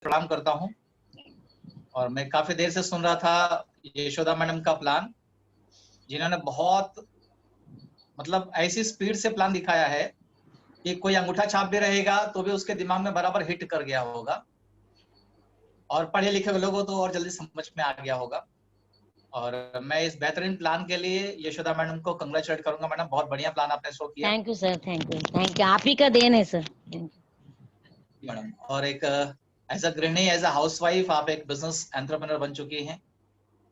प्रणाम करता हूँ। और मैं काफी देर से सुन रहा था यशोदा मैडम का प्लान, जिन्होंने बहुत मतलब ऐसी स्पीड से प्लान दिखाया है कि कोई अंगूठा छाप भी रहेगा तो भी उसके दिमाग में बराबर हिट कर गया होगा, और पढ़े लिखे लोगों तो और जल्दी समझ में आ गया होगा। और मैं इस बेहतरीन प्लान के लिए यशोदा मैडम को कंग्रेचुलेट करूंगा। मैडम, बहुत बढ़िया प्लान आपने शो किया। Thank you sir, thank you, आप ही का देन है सर। मैडम, और एक एज अ गृहिणी, एज अ हाउसवाइफ, आप एक बिजनेस एंटरप्रेन्योर बन चुकी हैं,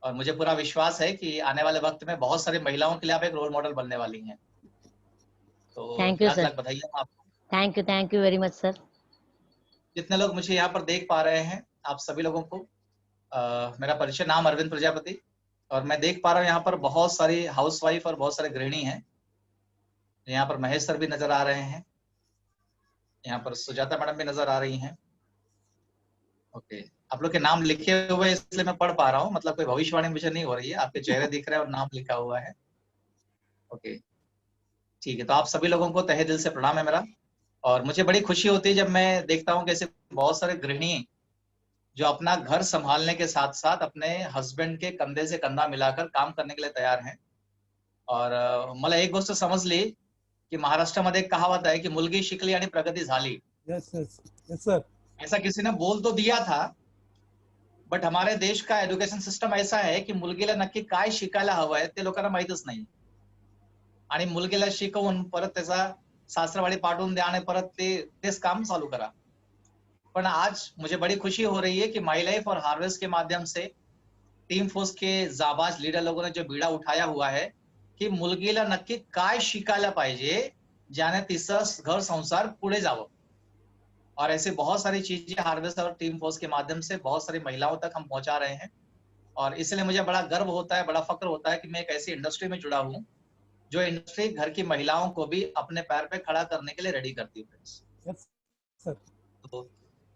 और मुझे पूरा विश्वास है कि आने वाले वक्त में बहुत सारी महिलाओं के लिए आप एक रोल मॉडल बनने वाली हैं। तो thank you lakh sir, lakh बधाई आपको। Thank you very much sir. जितने लोग मुझे यहाँ पर देख पा रहे हैं, आप सभी लोगों को मेरा परिचय, नाम अरविंद प्रजापति, और मैं देख पा रहा हूँ यहाँ पर बहुत सारी हाउसवाइफ और बहुत सारे गृहिणी हैं। यहाँ पर महेश सर भी नजर आ रहे हैं, यहाँ पर सुजाता मैडम भी नजर आ रही हैं। ओके, आप लोग के नाम लिखे हुए इसलिए मैं पढ़ पा रहा हूँ, मतलब कोई भविष्यवाणी मुझे नहीं हो रही है, आपके चेहरे दिख रहे हैं और नाम लिखा हुआ है। ओके, ठीक है। तो आप सभी लोगों को तहे दिल से प्रणाम है मेरा। और मुझे बड़ी खुशी होती है जब मैं देखता हूँ कि ऐसे बहुत सारे गृहिणी जो अपना घर संभालने के साथ साथ अपने हस्बैंड के कंधे से कंधा मिलाकर काम करने के लिए तैयार हैं। और मला एक गोष्ट समजली की महाराष्ट्रामध्ये एक कहावत है कि मुलगी शिकली आणि प्रगती झाली। Yes yes yes sir. ऐसा किसी ने बोल तो दिया था, बट हमारे देश का एज्युकेशन सिस्टम ऐसा आहे की मुलगीला नक्की काय शिकायला हवंय ते लोकांना माहितच नाही, आणि मुलगीला शिकवून परत त्याचा सासरवाडी पाठवून द्या आणि परत तेच काम चालू करा। पण आज मुझे बड़ी खुशी हो रही है कि माई लाइफ और हार्वेस्ट के माध्यम से टीम फोर्स के जाबाज लीडर लोगों ने जो बीड़ा उठाया हुआ है की मुलगीला नक्की काय शिकायला पाहिजे ज्याने तिचं घर संसार पुढे जावं। और ऐसे बहुत सारी चीजें हार्वेस्ट और टीम फोर्स के माध्यम से बहुत सारी महिलाओं तक हम पहुंचा रहे हैं, और इसलिए मुझे बड़ा गर्व होता है, बड़ा फक्र होता है कि मैं एक ऐसी इंडस्ट्री में जुड़ा हूँ जो इंडस्ट्री घर की महिलाओं को भी अपने पैर पे खड़ा करने के लिए रेडी करती है। तो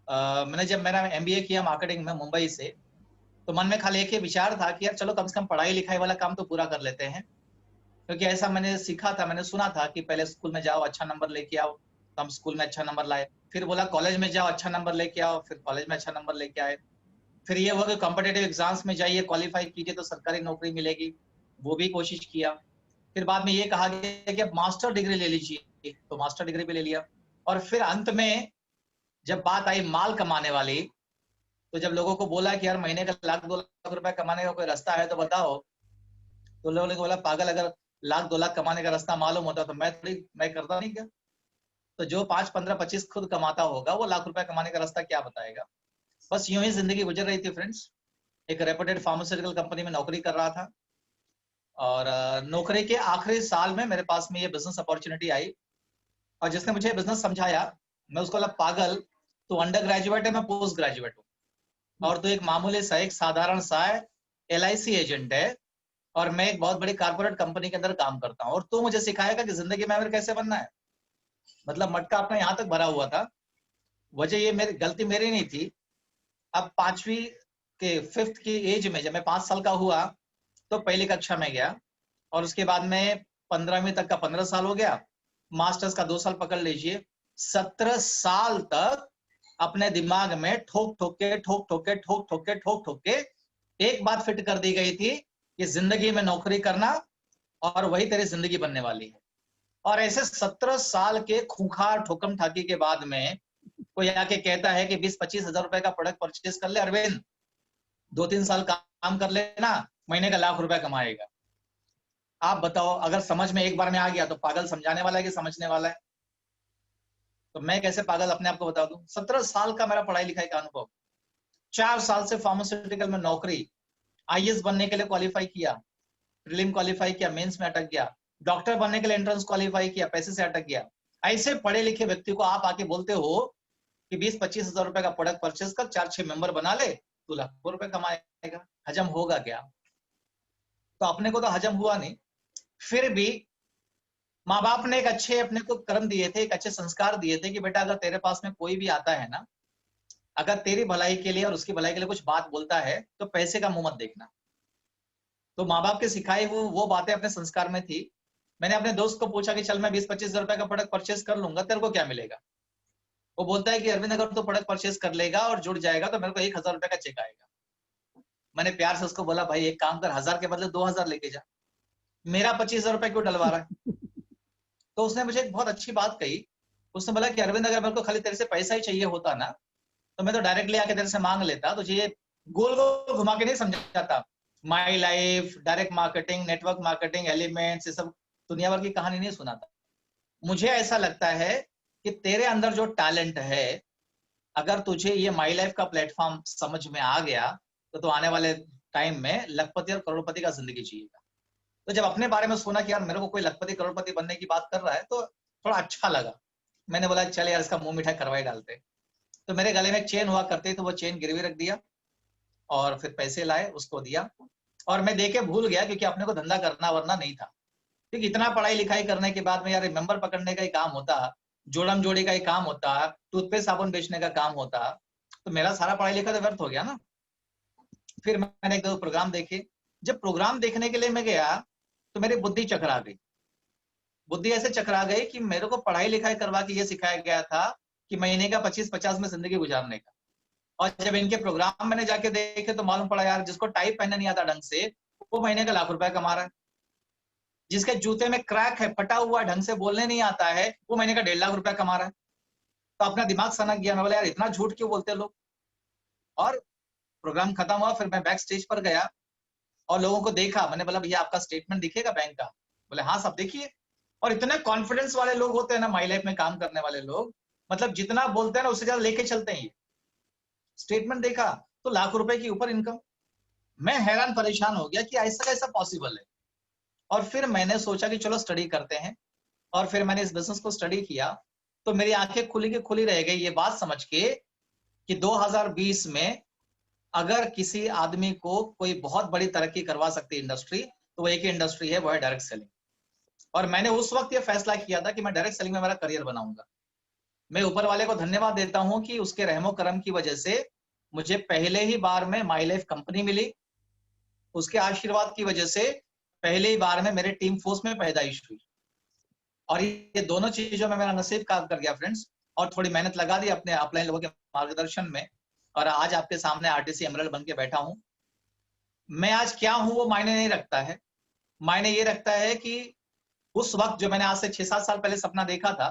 मैंने जब मेरा MBA किया मार्केटिंग में मुंबई से, तो मन में खाली एक ही विचार था कि यार चलो कम से कम पढ़ाई लिखाई वाला काम तो पूरा कर लेते हैं, क्योंकि ऐसा मैंने सीखा था, मैंने सुना था कि पहले स्कूल में जाओ, अच्छा नंबर लेके आओ। तो हम स्कूल में अच्छा नंबर लाए, फिर बोला कॉलेज में जाओ, अच्छा नंबर लेके आओ, फिर कॉलेज में अच्छा नंबर लेके आए। फिर ये हुआ कि कॉम्पिटेटिव एग्जाम्स में जाइए, क्वालिफाई कीजिए तो सरकारी नौकरी मिलेगी, वो भी कोशिश किया। फिर बाद में ये कहा गया कि अब मास्टर डिग्री ले लीजिए, तो मास्टर डिग्री भी ले लिया। और फिर अंत में जब बात आई माल कमाने वाली, तो जब लोगों को बोला कि यार महीने का 1-2 लाख रुपए कमाने का कोई रास्ता है तो बताओ, तो लोगों ने बोला पागल, अगर 1-2 लाख कमाने का रास्ता मालूम होता तो मैं करता नहीं क्या। तो जो 5, 15, 25 खुद कमाता होगा वो लाख रुपए कमाने का रास्ता क्या बताएगा। बस यूं ही जिंदगी गुजर रही थी फ्रेंड्स। एक रेपुटेड फार्मास्यूटिकल कंपनी में नौकरी कर रहा था, और नौकरी के आखिरी साल में मेरे पास में ये बिजनेस अपॉर्चुनिटी आई, और जिसने मुझे बिजनेस समझाया, मैं उसको बोला पागल, तू अंडर ग्रेजुएट है, मैं पोस्ट ग्रेजुएट हूँ, और तू एक मामूली सा एक साधारण सा LIC एजेंट है, और मैं एक बहुत बड़ी कारपोरेट कंपनी के अंदर काम करता हूँ, और तू मुझे सिखाएगा कि जिंदगी में कैसे बनना है। मतलब मटका अपना यहाँ तक भरा हुआ था। वजह ये मेरी गलती मेरी नहीं थी। अब 5वीं के 5th की एज में जब मैं 5 साल का हुआ तो पहली कक्षा में गया, और उसके बाद में 15वीं तक का 15 साल हो गया, मास्टर्स का 2 साल पकड़ लीजिए, 17 साल तक अपने दिमाग में ठोक ठोक के एक बात फिट कर दी गई थी कि जिंदगी में नौकरी करना और वही तेरी जिंदगी बनने वाली है। और ऐसे 17 साल के खूंखार ठोकम ठाकी के बाद में कोई आके कहता है कि 20-25 हजार रुपए का प्रोडक्ट परचेज कर ले अरविंद, 2-3 साल काम कर लेना, महीने का 1 लाख रुपए कमाएगा। आप बताओ, अगर समझ में एक बार में आ गया तो पागल समझाने वाला है कि समझने वाला है। तो मैं कैसे पागल अपने आप को बता दूं। 17 साल का मेरा पढ़ाई लिखाई का अनुभव, 4 साल से फार्मास्यूटिकल में नौकरी, IAS बनने के लिए क्वालिफाई किया, प्रीलिम क्वालिफाई किया, मेंस में अटक गया, डॉक्टर बनने के लिए एंट्रेंस क्वालिफाई किया, पैसे से अटक गया। ऐसे पढ़े लिखे व्यक्ति को आप आके बोलते हो कि 20-25 हजार रुपए का प्रोडक्ट परचेज कर, 4-6 मेंबर बना ले, तो लाखों रुपए कमाएगा। हजम होगा क्या? तो अपने को तो हजम हुआ नहीं। फिर भी माँ बाप ने एक अच्छे अपने को कर्म दिए थे, एक अच्छे संस्कार दिए थे कि बेटा अगर तेरे पास में कोई भी आता है ना, अगर तेरी भलाई के लिए और उसकी भलाई के लिए कुछ बात बोलता है तो पैसे का मुंह मत देखना। तो माँ बाप के सिखाई वो बातें अपने संस्कार में थी। मैंने अपने दोस्त को पूछा कि चल मैं 20-25 हजार रुपए का प्रोडक्ट परचेज कर लूंगा, तेरे को क्या मिलेगा? वो बोलता है कि अरविंद अगर तो प्रोडक्ट परचेज कर लेगा और जुड़ जाएगा तो मेरे को 1,000 रुपए का चेक आएगा। मैंने प्यार से उसको बोला, भाई एक काम कर, 1,000 के बदले 2,000 लेके जा, मेरा 25,000 रुपए क्यों डलवा रहा है? तो उसने मुझे एक बहुत अच्छी बात कही। उसने बोला कि अरविंद अगर मेरे को खाली तेरे से पैसा ही चाहिए होता ना, तो मैं तो डायरेक्टली आके तेरे से मांग लेता, तुझे ये गोल गोल घुमा के नहीं समझाता। My life, direct marketing, network marketing, elements, ये सब दुनिया भर की कहानी नहीं सुनाता। मुझे ऐसा लगता है कि तेरे अंदर जो टैलेंट है, अगर तुझे ये माई लाइफ का प्लेटफॉर्म समझ में आ गया, तो आने वाले टाइम में लखपति और करोड़पति का जिंदगी जिएगा। तो जब अपने बारे में सुना कि यार मेरे को कोई लखपति करोड़पति बनने की बात कर रहा है, तो थोड़ा अच्छा लगा। मैंने बोला चल यार इसका मुंह मीठा करवाई डालते। तो मेरे गले में एक चेन हुआ करती, तो वो चेन गिरवी रख दिया और फिर पैसे लाए, उसको दिया। और मैं देके भूल गया, क्योंकि अपने को धंधा करना वरना नहीं था। क्योंकि इतना पढ़ाई लिखाई करने के बाद में यार मेंबर पकड़ने का ही काम होता, जोड़म जोड़ी का ही काम होता, टूथपेस्ट साबुन बेचने का काम होता, तो मेरा सारा पढ़ाई लिखा तो व्यर्थ हो गया ना। फिर मैंने एक दो प्रोग्राम देखे। जब प्रोग्राम देखने के लिए मैं गया, तो मेरी बुद्धि चकरा गई। बुद्धि ऐसे चकरा गई कि मेरे को पढ़ाई लिखाई करवा के ये सिखाया गया था कि महीने का 25-50 में जिंदगी गुजारने का। और जब इनके प्रोग्राम मैंने जाके देखे, तो मालूम पड़ा यार जिसको टाई पहनना नहीं आता ढंग से, वो महीने का लाख रुपया कमा रहा है। जिसके जूते में क्रैक है, फटा हुआ, ढंग से बोलने नहीं आता है, वो महीने का 1.5 लाख रुपया कमा रहा है। तो अपना दिमाग सनक गया। मैं बोला यार इतना झूठ क्यों बोलते हैं लोग। और प्रोग्राम खत्म हुआ, फिर मैं बैक स्टेज पर गया और लोगों को देखा। मैंने बोला भैया आपका स्टेटमेंट दिखेगा बैंक का? बोले हाँ साहब देखिए। और इतने कॉन्फिडेंस वाले लोग होते हैं ना माई लाइफ में काम करने वाले लोग, मतलब जितना बोलते हैं ना उससे ज्यादा लेके चलते हैं। ये स्टेटमेंट देखा तो लाख रुपए की ऊपर इनकम। मैं हैरान परेशान हो गया कि ऐसा कैसा पॉसिबल है। और फिर मैंने सोचा कि चलो स्टडी करते हैं। और फिर मैंने इस बिजनेस को स्टडी किया, तो मेरी आंखें खुली की खुली रह गई ये बात समझ के कि 2020 में अगर किसी आदमी को कोई बहुत बड़ी तरक्की करवा सकती है इंडस्ट्री, तो वो एक ही इंडस्ट्री है, वो है डायरेक्ट सेलिंग। और मैंने उस वक्त ये फैसला किया था कि मैं डायरेक्ट सेलिंग में मेरा करियर बनाऊंगा। मैं ऊपर वाले को धन्यवाद देता हूं कि उसके रहमो करम की वजह से मुझे पहले ही बार में माई लाइफ कंपनी मिली। उसके आशीर्वाद की वजह से पहले ही बार में मेरे टीम फोर्स में पैदाइश हुई। और ये दोनों चीजों में मेरा नसीब काम कर गया फ्रेंड्स। और थोड़ी मेहनत लगा दी अपने अपलाइन लोगों के मार्गदर्शन में, और आज आपके सामने आरटीसी एमएलएल बन के बैठा हूं। मैं आज क्या हूं वो मायने नहीं रखता है। मायने ये रखता है कि उस वक्त जो मैंने आज से 6-7 साल पहले सपना देखा था,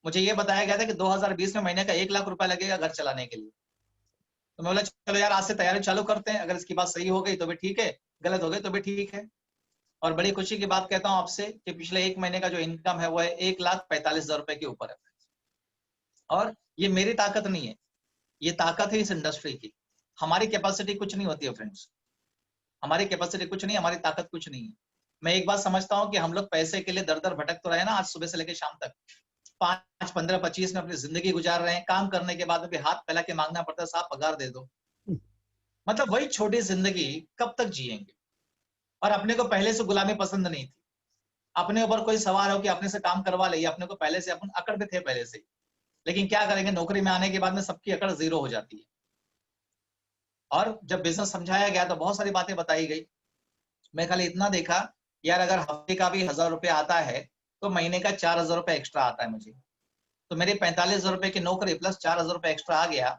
मुझे ये बताया गया था कि 2020 में महीने का 1 लाख रुपया लगेगा घर चलाने के लिए। तो मैं बोला चलो यार आज से तैयारी चालू करते हैं, अगर इसकी बात सही हो गई तो भी ठीक है, गलत हो गई तो भी ठीक है। और बड़ी खुशी की बात कहता हूं आपसे कि पिछले 1 महीने का जो इनकम है वो है 1,45,000 रुपए के ऊपर है। और ये मेरी ताकत नहीं है, ये ताकत है इस इंडस्ट्री की। हमारी कैपेसिटी कुछ नहीं होती है फ्रेंड्स, हमारी कैपेसिटी कुछ नहीं, हमारी ताकत कुछ नहीं है। मैं एक बात समझता हूँ कि हम लोग पैसे के लिए दर दर भटक तो रहे ना, आज सुबह से लेकर शाम तक 5, 15, 25 में अपनी जिंदगी गुजार रहे हैं। काम करने के बाद भी हाथ फैला के मांगना पड़ता है, साहब पगार दे दो। मतलब वही छोटी जिंदगी कब तक जिएंगे। और अपने को पहले से गुलामी पसंद नहीं थी। अपने ऊपर कोई सवार हो कि अपने से काम करवा ले, अपने को पहले से अपन अकड़ पे थे पहले से। लेकिन क्या करेंगे, नौकरी में आने के बाद में सबकी अकड़ जीरो हो जाती है। और जब बिजनेस समझाया गया तो बहुत सारी बातें बताई गई। मैं खाली इतना देखा, यार अगर हफ्ते का भी 1,000 रुपये आता है तो महीने का 4,000 रुपये एक्स्ट्रा आता है मुझे। तो मेरे 45,000 रुपए की नौकरी प्लस 4,000 रुपये एक्स्ट्रा आ गया।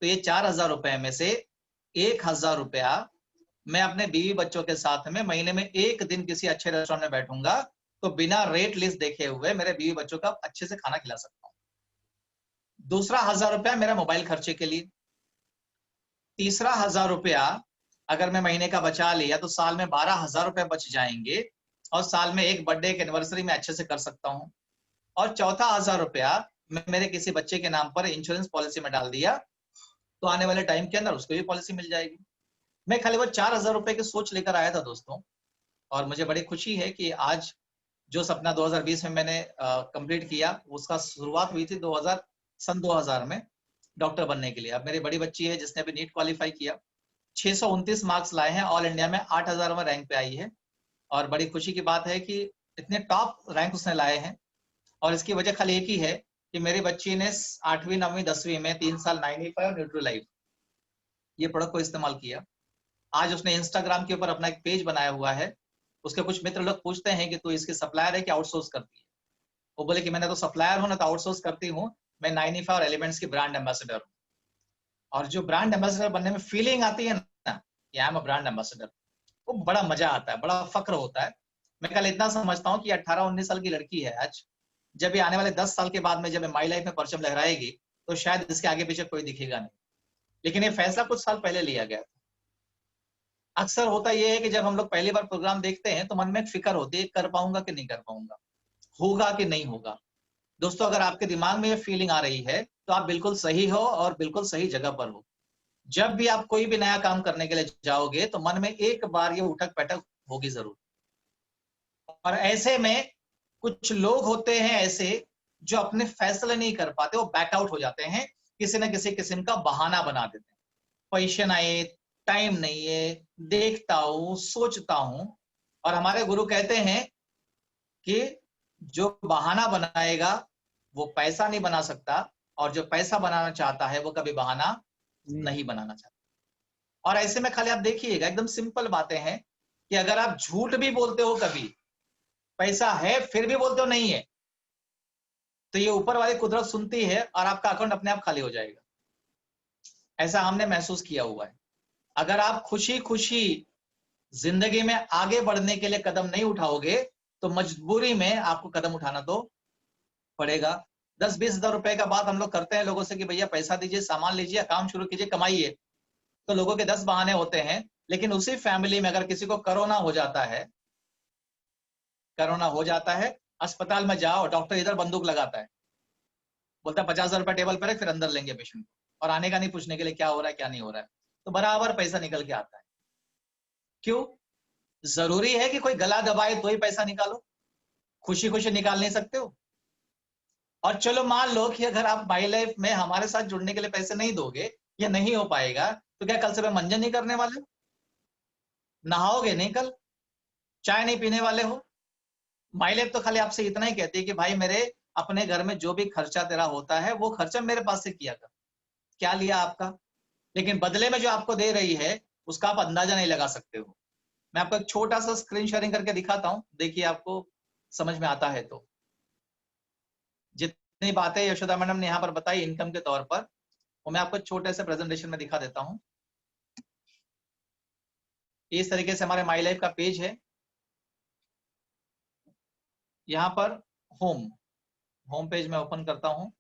तो ये 4,000 रुपए में से 1,000 रुपया मैं अपने बीवी बच्चों के साथ में महीने में एक दिन किसी अच्छे रेस्टोरेंट में बैठूंगा, तो बिना रेट लिस्ट देखे हुए मेरे बीवी बच्चों का अच्छे से खाना खिला सकता हूँ। दूसरा 1,000 रुपया मेरा मोबाइल खर्चे के लिए। तीसरा 1,000 रुपया अगर मैं महीने का बचा लिया तो साल में 12,000 रुपये बच जाएंगे, और साल में एक बर्थडे एक एनिवर्सरी में अच्छे से कर सकता हूँ। और चौथा 1,000 रुपया मैं मेरे किसी बच्चे के नाम पर इंश्योरेंस पॉलिसी में डाल दिया, तो आने वाले टाइम के अंदर उसको भी पॉलिसी मिल जाएगी। मैं खाली वो 4,000 रुपए की सोच लेकर आया था दोस्तों। और मुझे बड़ी खुशी है कि आज जो सपना 2020 में मैंने कंप्लीट किया, उसका शुरुआत हुई थी सन 2000 में डॉक्टर बनने के लिए। अब मेरी बड़ी बच्ची है जिसने अभी नीट क्वालिफाई किया, 629 मार्क्स लाए हैं, ऑल इंडिया में 8,000 में रैंक पे आई है। और बड़ी खुशी की बात है कि इतने टॉप रैंक उसने लाए हैं। और इसकी वजह खाली एक ही है कि मेरी बच्ची ने 8वीं 9वीं 10वीं में 3 साल 985 न्यूट्रीलाइफ ये प्रोडक्ट को इस्तेमाल किया। आज उसने इंस्टाग्राम के ऊपर अपना एक पेज बनाया हुआ है। उसके कुछ मित्र लोग पूछते हैं कि तू इसकी सप्लायर है कि आउटसोर्स करती है। वो बोले कि मैंने तो सप्लायर हूं ना तो आउटसोर्स करती हूँ, मैं 95 और एलिमेंट्स की ब्रांड एम्बेसडर हूँ। और जो ब्रांड एम्बेसडर बनने में फीलिंग आती है ना, I am a brand ambassador, वो बड़ा मजा आता है, बड़ा फक्र होता है। मैं कल इतना समझता हूँ कि 18-19 साल की लड़की है आज, जब ये आने वाले 10 साल के बाद में जब माई लाइफ में परचम लहराएगी, तो शायद इसके आगे पीछे कोई दिखेगा नहीं। लेकिन ये फैसला कुछ साल पहले लिया गया था। अक्सर होता यह है कि जब हम लोग पहली बार प्रोग्राम देखते हैं तो मन में एक फिक्र होती है, कर पाऊंगा कि नहीं कर पाऊंगा, होगा कि नहीं होगा। दोस्तों, अगर आपके दिमाग में ये फीलिंग आ रही है तो आप बिल्कुल सही हो और बिल्कुल सही जगह पर हो। जब भी आप कोई भी नया काम करने के लिए जाओगे तो मन में एक बार ये उठक बैठक होगी जरूर। और ऐसे में कुछ लोग होते हैं ऐसे जो अपने फैसले नहीं कर पाते, वो बैकआउट हो जाते हैं, किसी न किसी किस्म का बहाना बना देते हैं। पैसे नहीं, टाइम नहीं है, देखता हूं, सोचता हूं। और हमारे गुरु कहते हैं कि जो बहाना बनाएगा वो पैसा नहीं बना सकता, और जो पैसा बनाना चाहता है वो कभी बहाना नहीं बनाना चाहता। और ऐसे में खाली आप देखिएगा, एकदम सिंपल बातें हैं कि अगर आप झूठ भी बोलते हो, कभी पैसा है फिर भी बोलते हो नहीं है, तो ये ऊपर वाली कुदरत सुनती है और आपका अकाउंट अपने आप खाली हो जाएगा। ऐसा हमने महसूस किया हुआ है। अगर आप खुशी खुशी जिंदगी में आगे बढ़ने के लिए कदम नहीं उठाओगे तो मजबूरी में आपको कदम उठाना तो पड़ेगा। 10-20 हजार रुपए का बात हम लोग करते हैं लोगों से कि भैया पैसा दीजिए, सामान लीजिए, काम शुरू कीजिए, कमाइए। तो लोगों के 10 बहाने होते हैं। लेकिन उसी फैमिली में अगर किसी को कोरोना हो जाता है, अस्पताल में जाओ, डॉक्टर इधर बंदूक लगाता है, बोलता है 50,000 रुपए टेबल पर है, फिर अंदर लेंगे पेशेंट को, और आने का नहीं पूछने के लिए क्या हो रहा है क्या नहीं हो रहा है। तो बराबर पैसा निकल के आता है। क्यों? जरूरी है कि कोई गला दबाए तो ही पैसा निकालो? खुशी खुशी निकाल नहीं सकते हो? और चलो मान लो कि अगर आप माई लाइफ में हमारे साथ जुड़ने के लिए पैसे नहीं दोगे या नहीं हो पाएगा, तो क्या कल से मंजन नहीं करने वाले हो? नहाओगे नहीं कल? चाय नहीं पीने वाले हो? माई लाइफ तो खाली आपसे इतना ही कहती है कि भाई मेरे अपने घर में जो भी खर्चा तेरा होता है वो खर्चा मेरे पास से किया कर। क्या लिया आपका? लेकिन बदले में जो आपको दे रही है उसका आप अंदाजा नहीं लगा सकते हो। मैं आपको एक छोटा सा स्क्रीन शेयरिंग करके दिखाता हूं, देखिए आपको समझ में आता है तो। जितनी बातें यशोदा मैडम ने यहाँ पर बताई इनकम के तौर पर, वो मैं आपको छोटे से प्रेजेंटेशन में दिखा देता हूँ। इस तरीके से हमारे माई लाइफ का पेज है। यहाँ पर होम पेज में ओपन करता हूँ।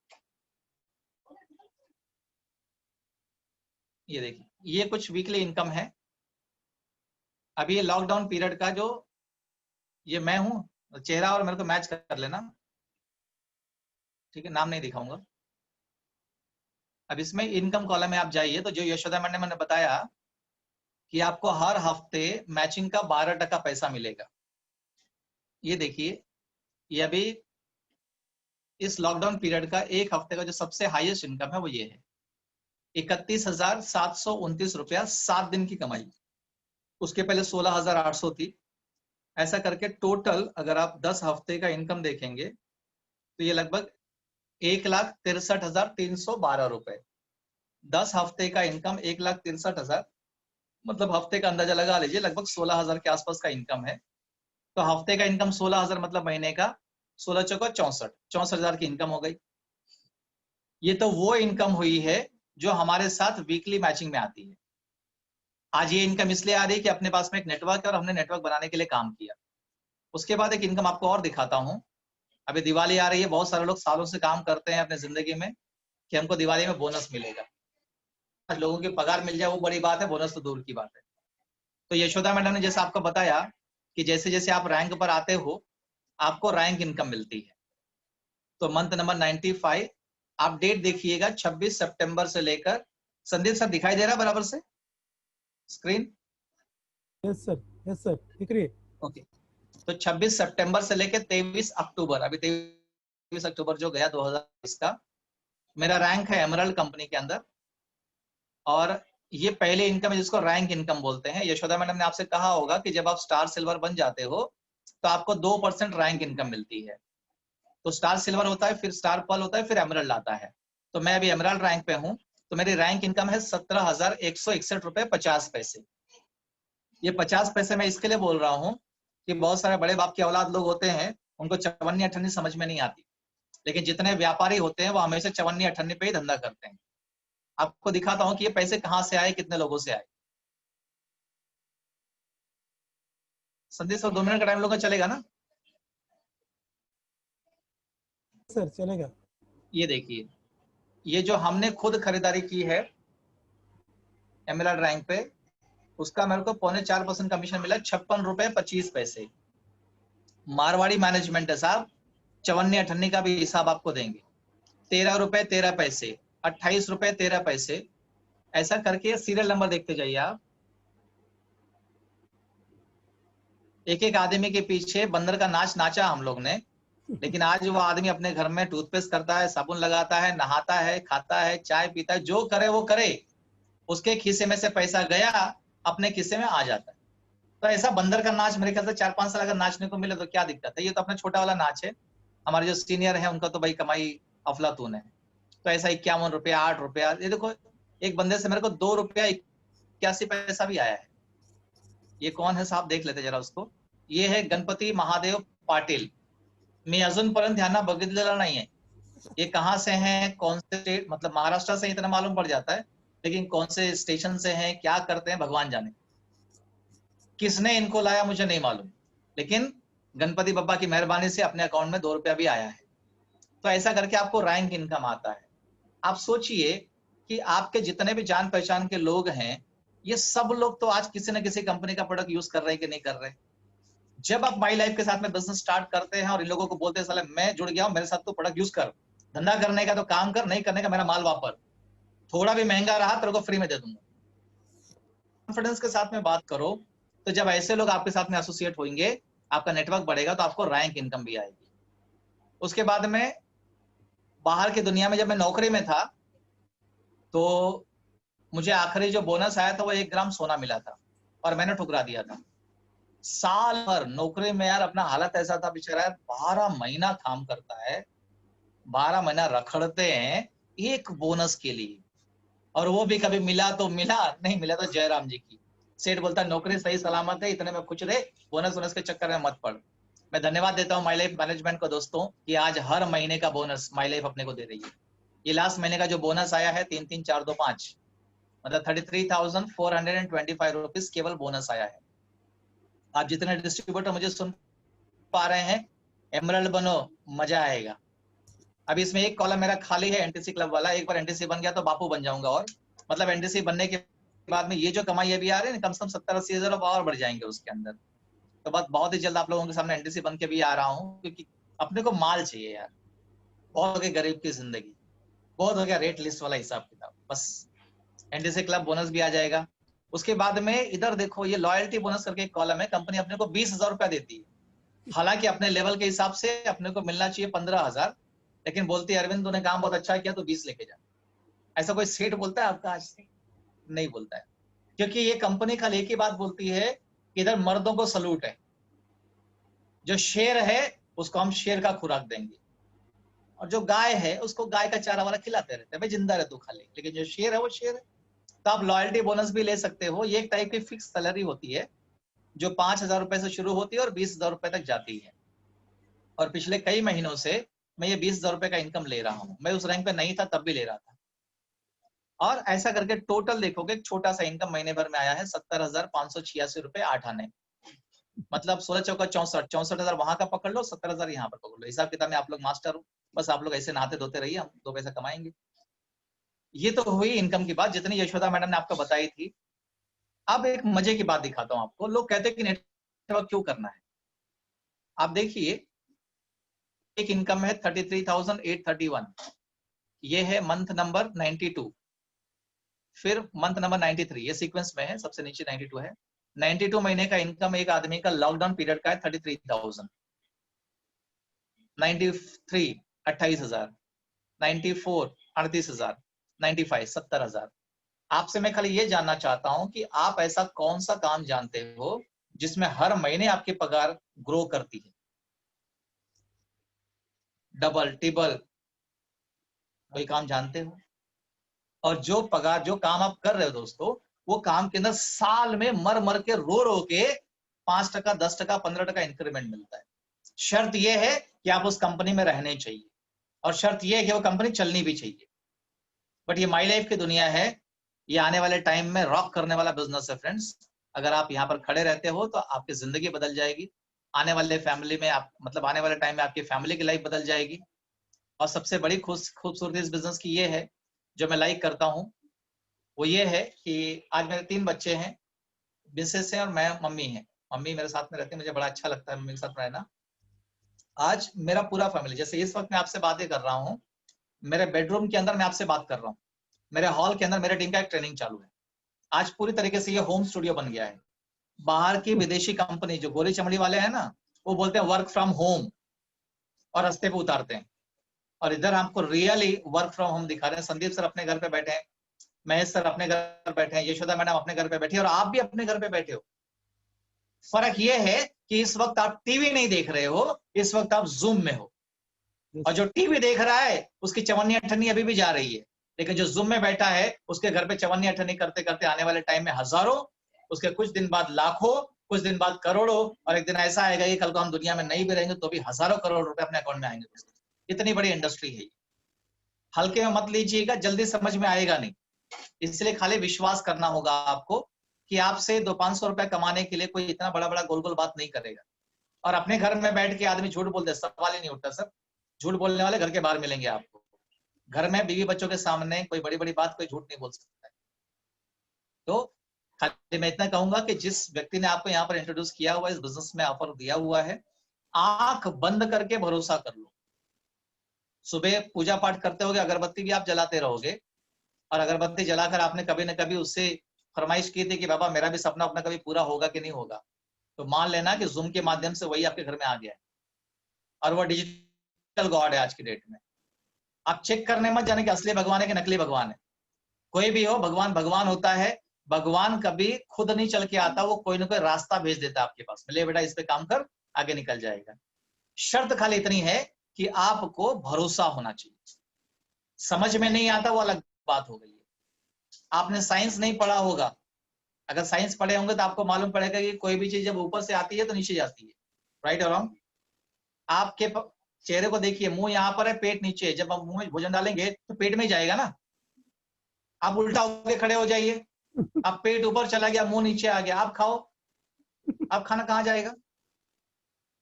ये देखिए, ये कुछ वीकली इनकम है। अभी ये लॉकडाउन पीरियड का जो ये मैं हूं, चेहरा और मेरे को मैच कर लेना, ठीक है, नाम नहीं दिखाऊंगा। अब इसमें इनकम कॉलम में आप जाइए तो जो यशोदा मैडम ने मैंने बताया कि आपको हर हफ्ते मैचिंग का 12% पैसा मिलेगा। ये देखिए, ये अभी इस लॉकडाउन पीरियड का एक हफ्ते का जो सबसे हाईएस्ट इनकम है वो ये है, 31,729 रुपया, 7 दिन की कमाई। उसके पहले 16,800 थी। ऐसा करके टोटल अगर आप 10 हफ्ते का इनकम देखेंगे तो ये लगभग 1,63,312 रुपए। 10 हफ्ते का इनकम 1,63,000, मतलब हफ्ते का अंदाजा लगा लीजिए, लगभग 16,000 के आसपास का इनकम है। तो हफ्ते का इनकम 16,000, मतलब महीने का 16 चौका 64, 64,000 की इनकम हो गई। ये तो वो इनकम हुई है जो हमारे साथ वीकली मैचिंग में आती है। आज ये इनकम इसलिए आ रही है कि अपने पास में एक नेटवर्क है और हमने नेटवर्क बनाने के लिए काम किया। उसके बाद एक इनकम आपको और दिखाता हूँ। अभी दिवाली आ रही है, बहुत सारे लोग सालों से काम करते हैं अपने जिंदगी में कि हमको दिवाली में बोनस मिलेगा। आज लोगों की पगार मिल जाए वो बड़ी बात है, बोनस तो दूर की बात है। तो यशोदा मैडम ने जैसे आपको बताया कि जैसे जैसे आप रैंक पर आते हो आपको रैंक इनकम मिलती है। तो मंथ नंबर 95 आप डेट देखिएगा, 26 सितंबर से लेकर, संदीप सर दिखाई दे रहा है बराबर से स्क्रीन? यस सर दिख रही है। ओके, तो 26 सितंबर से लेकर 23 अक्टूबर, अभी 23 अक्टूबर जो गया 2020 का, मेरा रैंक है एमरल्ड कंपनी के अंदर। और ये पहले इनकम है जिसको रैंक इनकम बोलते हैं। यशोदा मैडम ने आपसे कहा होगा कि जब आप स्टार सिल्वर बन जाते हो तो आपको 2% रैंक इनकम मिलती है। तो स्टार सिल्वर होता है, फिर स्टार पर्ल होता है, फिर एमरल्ड आता है। तो मैं अभी एमरल्ड रैंक पे हूँ, तो मेरी रैंक इनकम है 17,161 रुपए 50 पैसे। ये 50 पैसे मैं इसके लिए बोल रहा हूँ कि बहुत सारे बड़े बाप के औलाद लोग होते हैं, उनको 54 अठन्नी समझ में नहीं आती। लेकिन जितने व्यापारी होते हैं वो हमेशा 54-58 पे ही धंधा करते हैं। आपको दिखाता हूँ कि ये पैसे कहाँ से आए, कितने लोगों से आए। संदीप सर 2 मिनट का टाइम लोगों का चलेगा ना? सर चलेगा। ये देखिए, ये जो हमने खुद खरीदारी की है एमएलआर रैंक पे, उसका मेरे को 4.25% कमीशन मिला, 56 रुपए 25 पैसे। मारवाड़ी मैनेजमेंट है साहब, 54-58 का भी हिसाब आपको देंगे। 13 रुपए 13 पैसे, 28 रुपए 13 पैसे, ऐसा करके सीरियल नंबर देखते जाइए आप। एक एक आदमी के पीछे बंदर का नाच नाचा हम लोग ने, लेकिन आज वो आदमी अपने घर में टूथपेस्ट करता है, साबुन लगाता है, नहाता है, खाता है, चाय पीता है, जो करे वो करे, उसके खीसे में से पैसा गया, अपने खीसे में आ जाता है। तो ऐसा बंदर का नाच मेरे ख्याल से 4-5 साल अगर नाचने को मिले तो क्या दिक्कत है? ये तो अपना छोटा वाला नाच है। हमारे जो सीनियर है उनका तो भाई कमाई अफलातून है। तो ऐसा 51 रुपया 8 रुपया, ये देखो एक बंदे से मेरे को 2 रुपया 81 पैसा भी आया है। ये कौन है साहब, देख लेते जरा उसको। ये है गणपति महादेव पाटिल। मी अजूनपर्यंत ह्यांना बघितलेलं नाहीये। ये कहाँ से हैं, कौन से स्टेट, मतलब महाराष्ट्र से इतना मालूम पड़ जाता है, लेकिन कौन से स्टेशन से हैं, क्या करते हैं, भगवान जाने। किसने इनको लाया मुझे नहीं मालूम, लेकिन गणपति बप्पा की मेहरबानी से अपने अकाउंट में 2 रुपया भी आया है। तो ऐसा करके आपको रैंक इनकम आता है। आप सोचिए कि आपके जितने भी जान पहचान के लोग हैं, ये सब लोग तो आज किसी न किसी कंपनी का प्रोडक्ट यूज कर रहे हैं कि नहीं कर रहे। जब आप माई लाइफ के साथ में बिजनेस स्टार्ट करते हैं और इन लोगों को बोलते हैं साले मैं जुड़ गया हूं, मेरे साथ तो प्रोडक्ट यूज कर, धंधा करने का तो काम कर, नहीं करने का मेरा माल वापर, थोड़ा भी महंगा रहा तेरे को फ्री में दे दूंगा। कॉन्फिडेंस के साथ में बात करो, तो जब ऐसे लोग आपके साथ में एसोसिएट होंगे, आपका नेटवर्क बढ़ेगा, तो आपको रैंक इनकम भी आएगी। उसके बाद में बाहर की दुनिया में जब मैं नौकरी में था, तो मुझे आखिरी जो बोनस आया था वो 1 ग्राम सोना मिला था, और मैंने ठुकरा दिया था। साल भर नौकरी में यार अपना हालत ऐसा था बेचारा, 12 महीना काम करता है, 12 महीना रखड़ते हैं एक बोनस के लिए, और वो भी कभी मिला तो मिला, नहीं मिला तो जयराम जी की। सेठ बोलता है नौकरी सही सलामत है, इतने में खुश रहे, बोनस वोनस के चक्कर में मत पड़। मैं धन्यवाद देता हूँ माई लाइफ मैनेजमेंट को दोस्तों, कि आज हर महीने का बोनस माई लाइफ अपने को दे रही है। ये लास्ट महीने का जो बोनस आया है 3-3-4-2-5, मतलब 33,425 रुपीज केवल बोनस आया है। आप जितने डिस्ट्रीब्यूटर मुझे सुन पा रहे हैं, एमरल्ड बनो, मजा आएगा। अभी इसमें एक कॉलम मेरा खाली है एनटीसी क्लब वाला, एक बार एनटीसी बन गया तो बापू बन जाऊंगा, और मतलब एनटीसी बनने के बाद में ये जो कमाई अभी आ रही है कम से कम 70-80 हजार और बढ़ जाएंगे उसके अंदर। तो बात बहुत ही जल्द आप लोगों के सामने एनटीसी बन के भी आ रहा हूँ, क्योंकि अपने को माल चाहिए यार। बहुत हो गया गरीब की जिंदगी, बहुत हो गया रेट लिस्ट वाला हिसाब किताब, बस एनटीसी क्लब बोनस भी आ जाएगा। उसके बाद में इधर देखो, ये लॉयल्टी बोनस करके एक कॉलम है, कंपनी अपने को 20,000 रुपया देती है। हालांकि अपने लेवल के हिसाब से अपने को मिलना चाहिए 15,000, लेकिन बोलती है अरविंद तूने काम बहुत अच्छा किया तो 20 लेके जा। ऐसा कोई सेठ बोलता है आपका आज तक? नहीं बोलता है, क्योंकि ये कंपनी खाली एक ही बात बोलती है कि इधर मर्दों को सलूट है, जो शेर है उसको हम शेर का खुराक देंगे, और जो गाय है उसको गाय का चारा वाला खिलाते रहते हैं, भाई जिंदा रहे तू खाली, लेकिन जो शेर है वो शेर है। तो आप लॉयल्टी बोनस भी ले सकते हो। ये एक टाइप की फिक्स सैलरी होती है, जो 5,000 रुपए से शुरू होती है और 20,000 रुपए तक जाती है। और पिछले कई महीनों से मैं ये 20,000 रुपए का इनकम ले रहा हूँ। मैं उस रैंक पे नहीं था तब भी ले रहा था, और ऐसा करके टोटल देखोगे छोटा सा इनकम महीने भर में आया है 70,586 रुपए 8 आने, मतलब 16 चौका 64, 64,000 वहां का पकड़ लो, 70,000 यहाँ पर पकड़ लो। हिसाब किताब में आप लोग मास्टर हो, बस आप लोग ऐसे नहाते धोते रहिए, हम 2 पैसा कमाएंगे। ये तो हुई इनकम की बात, जितनी यशोदा मैडम ने आपको बताई थी। अब एक मजे की बात दिखाता हूँ आपको। लोग कहते हैं कि नेटवर्क क्यों करना है। आप देखिए, एक इनकम है 33,831, ये है मंथ नंबर 92, फिर मंथ नंबर 93, ये सीक्वेंस में है, सबसे नीचे 92 है। 92 महीने का इनकम एक आदमी का लॉकडाउन पीरियड का है 33,000। 93 28,000, 94 38,000, 95 70,000। आपसे मैं खाली ये जानना चाहता हूं कि आप ऐसा कौन सा काम जानते हो जिसमें हर महीने आपकी पगार ग्रो करती है, डबल टिबल, कोई काम जानते हो? और जो पगार, जो काम आप कर रहे हो दोस्तों, वो काम के अंदर साल में मर मर के रो के 5%, 10%, 15% इंक्रीमेंट मिलता है। शर्त यह है कि आप उस कंपनी में रहने चाहिए। और शर्त यह है कि वो कंपनी चलनी भी चाहिए। बट ये माई लाइफ की दुनिया है, ये आने वाले टाइम में रॉक करने वाला बिजनेस है फ्रेंड्स। अगर आप यहाँ पर खड़े रहते हो तो आपकी जिंदगी बदल जाएगी, आने वाले फैमिली में आप मतलब आने वाले टाइम में आपकी फैमिली की लाइफ बदल जाएगी। और सबसे बड़ी खूबसूरती इस बिजनेस की ये है, जो मैं लाइक करता हूँ, वो ये है कि आज मेरे 3 बच्चे हैं, मिसेस है और मैं, मम्मी है। मम्मी मेरे साथ में रहती है, मुझे बड़ा अच्छा लगता है मम्मी के साथ रहना। आज मेरा पूरा फैमिली, जैसे इस वक्त मैं आपसे बातें कर रहा हूँ, मेरे बेडरूम के अंदर मैं आपसे बात कर रहा हूँ, मेरे हॉल के अंदर मेरे टीम का एक ट्रेनिंग चालू है। आज पूरी तरीके से ये होम स्टूडियो बन गया है। बाहर की विदेशी कंपनी जो गोली चमड़ी वाले हैं ना, वो बोलते हैं वर्क फ्रॉम होम और रास्ते पे उतारते हैं, और इधर आपको रियली वर्क फ्रॉम होम दिखा रहे हैं। संदीप सर अपने घर पे बैठे हैं, महेश सर अपने घर पर बैठे हैं, यशोदा मैडम अपने घर पे बैठी है, और आप भी अपने घर पे बैठे हो। फर्क ये है कि इस वक्त आप टीवी नहीं देख रहे हो, इस वक्त आप जूम में हो। और जो टीवी देख रहा है उसकी चवन्नी अठन्नी अभी भी जा रही है, लेकिन जो जूम में बैठा है उसके घर पे चवन्नी अठन्नी करते करते आने वाले टाइम में हजारों, उसके कुछ दिन बाद लाखों, कुछ दिन बाद करोड़ों, और एक दिन ऐसा आएगा कि कल को हम दुनिया में नहीं भी रहेंगे तो भी हजारों करोड़ रुपए अपने अकाउंट में आएंगे। इतनी बड़ी इंडस्ट्री है, हल्के में मत लीजिएगा, जल्दी समझ में आएगा नहीं। इसलिए खाली विश्वास करना होगा आपको कि आपसे 200-500 रुपए कमाने के लिए कोई इतना बड़ा बड़ा गोल गोल बात नहीं करेगा। और अपने घर में बैठ के आदमी झूठ बोलते, सवाल ही नहीं उठता सर। झूठ बोलने वाले घर के बाहर मिलेंगे आपको। घर में बीवी बच्चों के सामने कोई बड़ी बड़ी बात कोई झूठ नहीं बोल सकता है। तो खाली मैं इतना कहूंगा कि जिस व्यक्ति ने आपको यहाँ पर इंट्रोड्यूस किया हुआ, इस बिजनेस में ऑफर दिया हुआ है, आंख बंद करके भरोसा कर लो। सुबह पूजा पाठ करते होगे, अगरबत्ती भी आप जलाते रहोगे, और अगरबत्ती जलाकर आपने कभी न कभी उससे फरमाइश की थी कि बाबा मेरा भी सपना अपना कभी पूरा होगा कि नहीं होगा, तो मान लेना कि जूम के माध्यम से वही आपके घर में आ गया है, और वो डिजिटल गॉड है आज की डेट में। आप चेक करने मत जाने कि असली भगवान है कि नकली भगवान है। कोई भी हो, भगवान भगवान होता है। भगवान कभी खुद नहीं चल के आता, वो कोई ना कोई रास्ता भेज देता है आपके पास, ले बेटा इस पे काम कर, आगे निकल जाएगा। शर्त खाली इतनी है कि आपको भरोसा होना चाहिए। समझ में नहीं आता वो अलग बात हो गई है। आपने साइंस नहीं पढ़ा होगा, अगर साइंस पढ़े होंगे तो आपको मालूम पड़ेगा कि कोई भी चीज जब ऊपर से आती है तो नीचे जाती है। राइट और रॉन्ग? आपके चेहरे को देखिए, मुंह यहाँ पर है, पेट नीचे है। जब आप मुंह में भोजन डालेंगे तो पेट में ही जाएगा ना। आप उल्टा होकर खड़े हो जाइए, अब पेट ऊपर चला गया, मुंह नीचे आ गया, आप खाओ, अब खाना कहाँ जाएगा?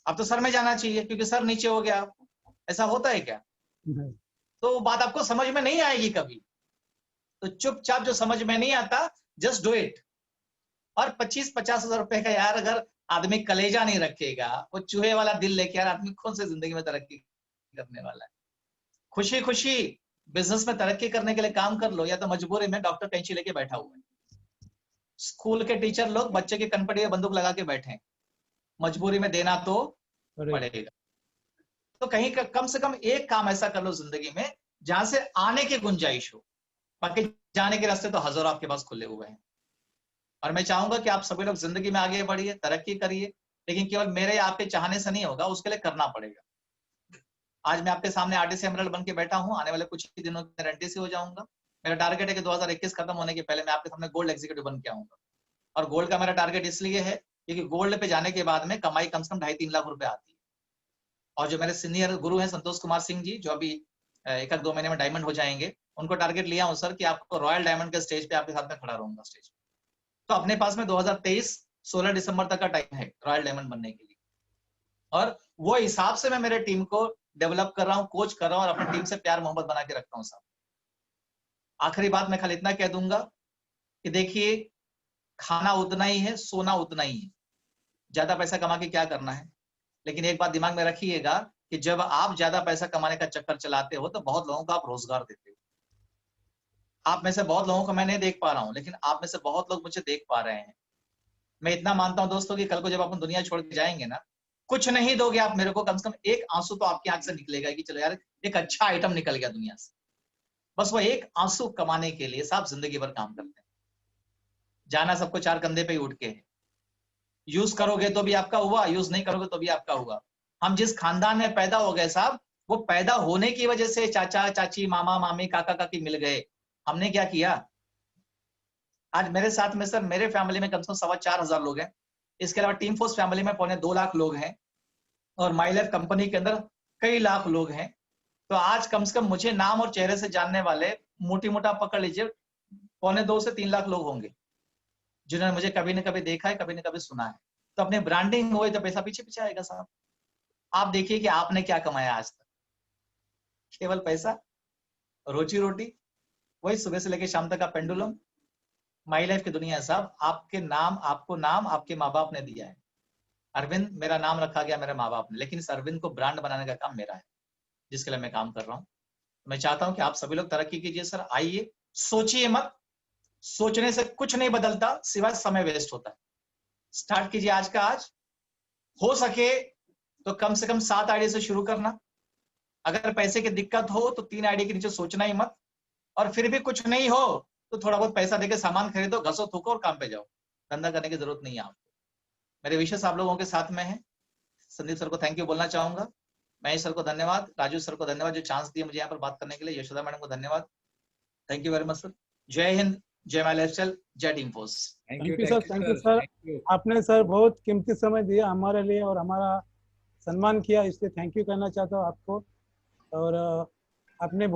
अब तो सर में जाना चाहिए, क्योंकि सर नीचे हो गया। ऐसा होता है क्या? तो बात आपको समझ में नहीं आएगी कभी। तो चुपचाप, जो समझ में नहीं आता, जस्ट डू इट। और 25-50 हजार रुपए का यार अगर आदमी कलेजा नहीं रखेगा, वो चूहे वाला दिल लेके यार आदमी कौन से जिंदगी में तरक्की करने वाला है? खुशी खुशी बिजनेस में तरक्की करने के लिए काम कर लो, या तो मजबूरी में डॉक्टर कैंची लेके बैठा हुआ है। स्कूल के टीचर लोग बच्चे की कनपटी में बंदूक लगा के बैठे हैं, मजबूरी में देना तो पड़ेगा। तो कहीं कम से कम एक काम ऐसा कर लो जिंदगी में जहां से आने की गुंजाइश हो। बाकी जाने के रास्ते तो हजारों आपके पास खुले हुए हैं। और मैं चाहूंगा कि आप सभी लोग जिंदगी में आगे बढ़िए, तरक्की करिए, लेकिन केवल मेरे आपके चाहने से नहीं होगा, उसके लिए करना पड़ेगा। आज मैं आपके सामने आरटीसी एमरल्ड बन के बैठा हूं, आने वाले कुछ ही दिनों में एनटीसी हो जाऊंगा। मेरा टारगेट है कि 2021 खत्म होने के पहले मैं आपके सामने गोल्ड एग्जीक्यूटिव बन के आऊंगा। और गोल्ड का मेरा टारगेट इसलिए है क्योंकि गोल्ड पे जाने के बाद में कमाई कम से कम 2.5-3 लाख रुपए आती है। और जो मेरे सीनियर गुरु हैं संतोष कुमार सिंह जी, जो अभी 1-2 महीने में डायमंड हो जाएंगे, उनको टारगेट लिया हूं सर कि आपको रॉयल डायमंड के स्टेज पे आपके साथ में खड़ा रहूंगा स्टेज। तो अपने पास में 2023 16 दिसंबर तक का टाइम है रॉयल डायमंड बनने के लिए, और वो हिसाब से मैं मेरे टीम को डेवलप कर रहा हूँ, कोच कर रहा हूँ, और अपनी टीम से प्यार मोहब्बत बना के रखता हूँ साहब। आखिरी बात मैं खाली इतना कह दूंगा कि देखिए, खाना उतना ही है, सोना उतना ही है। ज्यादा पैसा कमा के क्या करना है? लेकिन एक बात दिमाग में रखिएगा कि जब आप ज्यादा पैसा कमाने का चक्कर चलाते हो तो बहुत लोगों को आप रोजगार देते हो। आप में से बहुत लोगों को मैं नहीं देख पा रहा हूं, लेकिन आप में से बहुत लोग मुझे देख पा रहे हैं। मैं इतना मानता हूं दोस्तों कि कल को जब अपन दुनिया छोड़ के जाएंगे ना, कुछ नहीं दोगे आप मेरे को, कम से कम एक आंसू तो आपकी आंख से निकलेगा कि चलो यार एक अच्छा आइटम निकल गया दुनिया से। बस वो एक आंसू कमाने के लिए साहब जिंदगी भर काम करते हैं। जाना सबको 4 कंधे पे ही उठ के है। यूज करोगे तो भी आपका हुआ, यूज नहीं करोगे तो भी आपका हुआ। हम जिस खानदान में पैदा हो गए साहब, वो पैदा होने की वजह से चाचा चाची मामा मामी काका काकी मिल गए। हमने क्या किया? आज मेरे साथ में सर, मेरे फैमिली में कम से कम 4,500 लोग हैं। इसके अलावा टीम फोर्स फैमिली में 2.25 लाख लोग हैं, और माई लाइफ कंपनी के अंदर कई लाख लोग हैं। तो आज कम से कम मुझे नाम और चेहरे से जानने वाले मोटी मोटा पकड़ लीजिए 2.25 से 3 लाख लोग होंगे जिन्होंने मुझे कभी न कभी देखा है, कभी न कभी सुना है। तो अपने ब्रांडिंग हुए तो पैसा पीछे पीछे आएगा साहब। आप देखिए कि आपने क्या कमाया आज तक, केवल पैसा, रोजी रोटी, वही सुबह से लेकर शाम तक का पेंडुलम। माई लाइफ की दुनिया है साहब। आपके नाम, आपको नाम आपके माँ बाप ने दिया है। अरविंद मेरा नाम रखा गया मेरे माँ बाप ने, लेकिन इस अरविंद को ब्रांड बनाने का काम मेरा है, जिसके लिए मैं काम कर रहा हूँ। मैं चाहता हूं कि आप सभी लोग तरक्की कीजिए सर। आइए, सोचिए मत, सोचने से कुछ नहीं बदलता सिवाय समय वेस्ट होता है। स्टार्ट कीजिए आज का आज। हो सके तो कम से कम 7 आइडिया से शुरू करना। अगर पैसे की दिक्कत हो तो 3 आइडिया के नीचे सोचना ही मत, और फिर भी कुछ नहीं हो तो थोड़ा बहुत पैसा देके सामान खरीदो, घसो थूको और काम पे जाओ। धंधा करने की जरूरत नहीं है आपको। मेरे विशेष आप लोगों के साथ में है। संदीप सर को थैंक यू बोलना चाहूंगा, महेश सर को धन्यवाद, राजू सर को धन्यवाद जो चांस दिया मुझे यहाँ पर बात करने के लिए, यशोदा मैडम को धन्यवाद। Thank you very much sir. जय हिंद, जय माय लाइफस्टाइल, जय team force. Thank you sir, thank you sir. आपने सर बहुत कीमती समय दिया हमारे लिए और हमारा सम्मान किया, इसलिए थैंक यू कहना चाहता हूँ आपको। और आपने